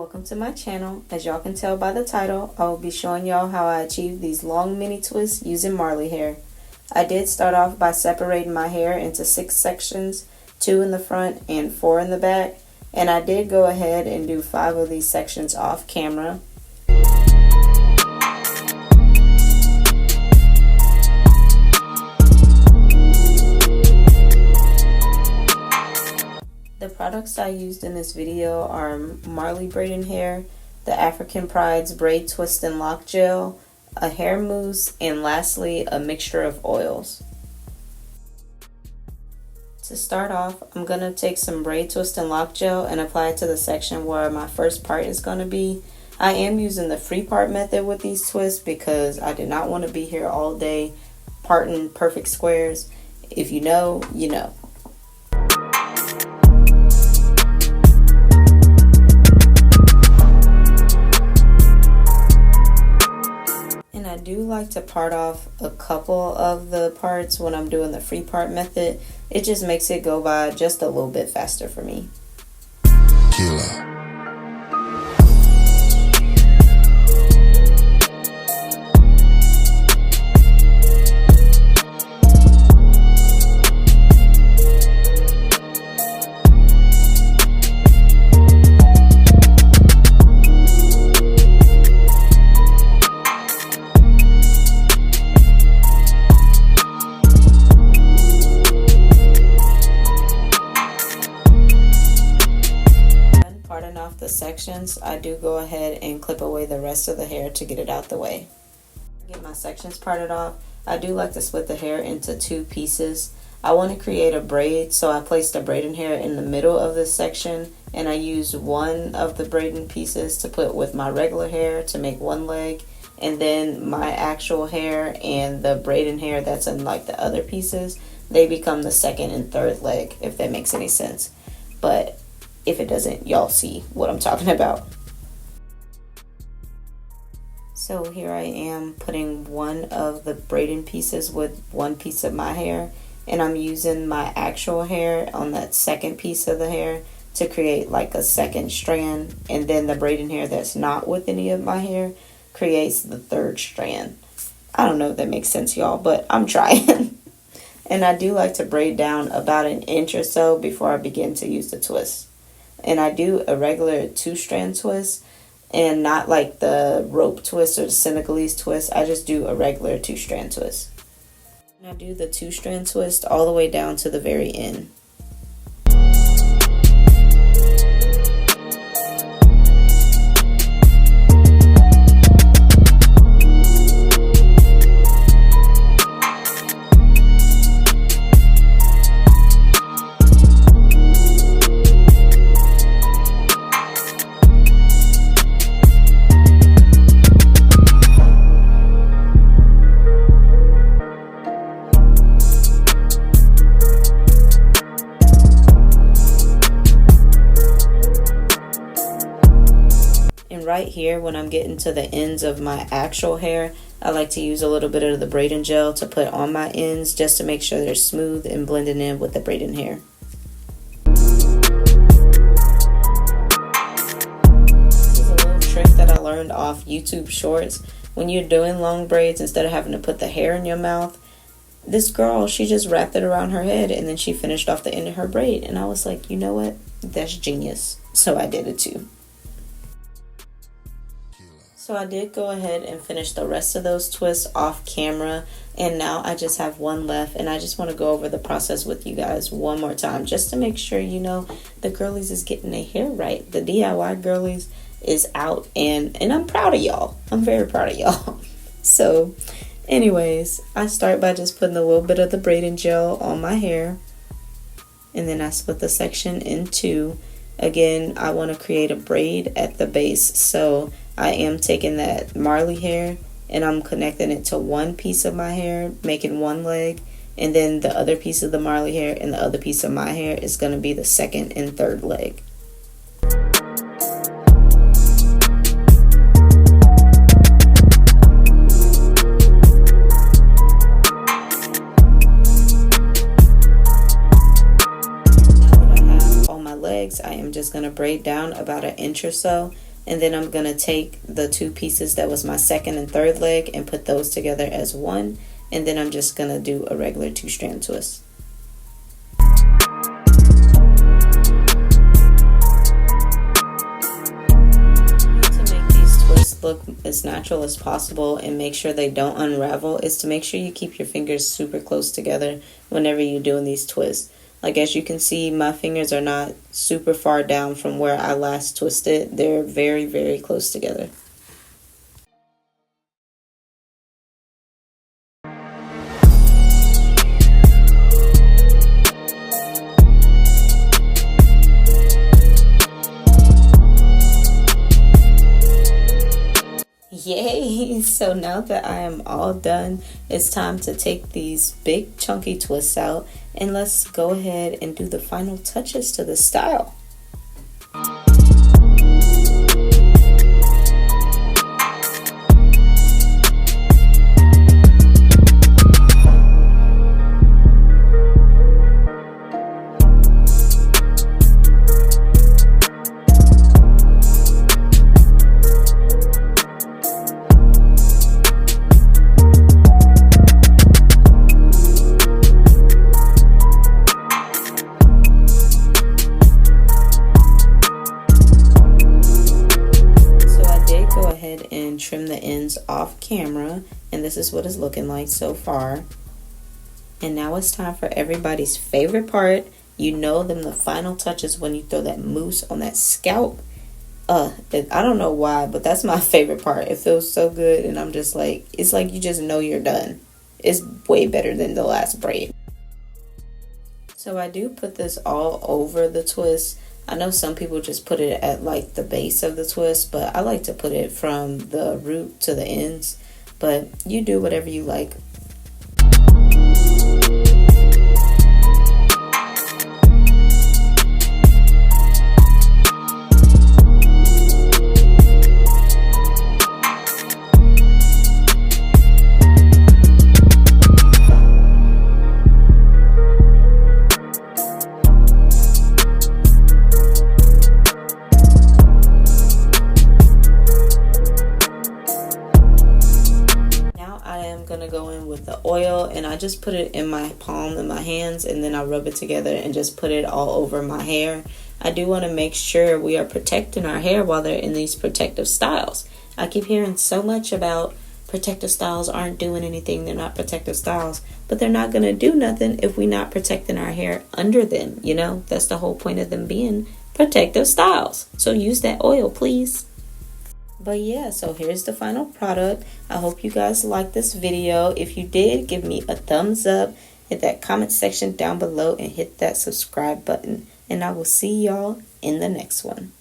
Welcome to my channel. As y'all can tell by the title, I will be showing y'all how I achieve these long mini twists using Marley hair. I did start off by separating my hair into 6 sections, 2 in the front and 4 in the back, and I did go ahead and do 5 of these sections off camera. The products I used in this video are Marley braiding hair, the African Pride's braid twist and lock gel, a hair mousse, and lastly a mixture of oils. To start off, I'm going to take some braid twist and lock gel and apply it to the section where my first part is going to be. I am using the free part method with these twists because I did not want to be here all day parting perfect squares. If you know, you know. I do like to part off a couple of the parts when I'm doing the free part method. It just makes it go by just a little bit faster for me. Killer. The sections, I do go ahead and clip away the rest of the hair to get it out the way. Get my sections parted off. I do like to split the hair into 2 pieces. I want to create a braid, so I placed the braiding hair in the middle of this section, and I used one of the braiding pieces to put with my regular hair to make one leg, and then my actual hair and the braiding hair that's in like the other pieces, they become the second and third leg, if that makes any sense. But if it doesn't, y'all see what I'm talking about. So here I am putting one of the braiding pieces with one piece of my hair, and I'm using my actual hair on that second piece of the hair to create like a second strand, and then the braiding hair that's not with any of my hair creates the third strand. I don't know if that makes sense, y'all, but I'm trying. And I do like to braid down about an inch or so before I begin to use the twist. And I do a regular 2-strand twist and not like the rope twist or the Senegalese twist. I just do a regular 2-strand twist. And I do the 2-strand twist all the way down to the very end. Right here, when I'm getting to the ends of my actual hair, I like to use a little bit of the braiding gel to put on my ends just to make sure they're smooth and blending in with the braiding hair. This is a little trick that I learned off YouTube Shorts. When you're doing long braids, instead of having to put the hair in your mouth, this girl, she just wrapped it around her head and then she finished off the end of her braid. And I was like, you know what? That's genius. So I did it too. So I did go ahead and finish the rest of those twists off camera, and now I just have one left, and I just want to go over the process with you guys one more time just to make sure you know the girlies is getting their hair right. The DIY girlies is out, and I'm proud of y'all. I'm very proud of y'all. So anyways, I start by just putting a little bit of the braiding gel on my hair, and then I split the section in 2. Again, I want to create a braid at the base, so I am taking that Marley hair and I'm connecting it to one piece of my hair, making one leg, and then the other piece of the Marley hair and the other piece of my hair is going to be the second and third leg. I am just going to braid down about an inch or so, And then I'm going to take the two pieces that was my second and third leg and put those together as one. And then I'm just going to do a regular 2-strand twist. Look as natural as possible and make sure they don't unravel is to make sure you keep your fingers super close together whenever you're doing these twists. Like, as you can see, my fingers are not super far down from where I last twisted. They're very, very close together. Yay! So now that I am all done, it's time to take these big chunky twists out and let's go ahead and do the final touches to the style. And trim the ends off camera, and this is what it's looking like so far. And now it's time for everybody's favorite part. You know them, the final touches, when you throw that mousse on that scalp. I don't know why, but that's my favorite part. It feels so good, and I'm just like, it's like you just know you're done. It's way better than the last braid. So I do put this all over the twist. I know some people just put it at like the base of the twist, but I like to put it from the root to the ends. But you do whatever you like. Gonna go in with the oil, and I just put it in my palm in my hands, and then I rub it together and just put it all over my hair. I do want to make sure we are protecting our hair while they're in these protective styles. I keep hearing so much about protective styles aren't doing anything, they're not protective styles, but they're not gonna do nothing if we're not protecting our hair under them. You know, that's the whole point of them being protective styles. So use that oil, please. But yeah, so here's the final product. I hope you guys liked this video. If you did, give me a thumbs up, hit that comment section down below, and hit that subscribe button. And I will see y'all in the next one.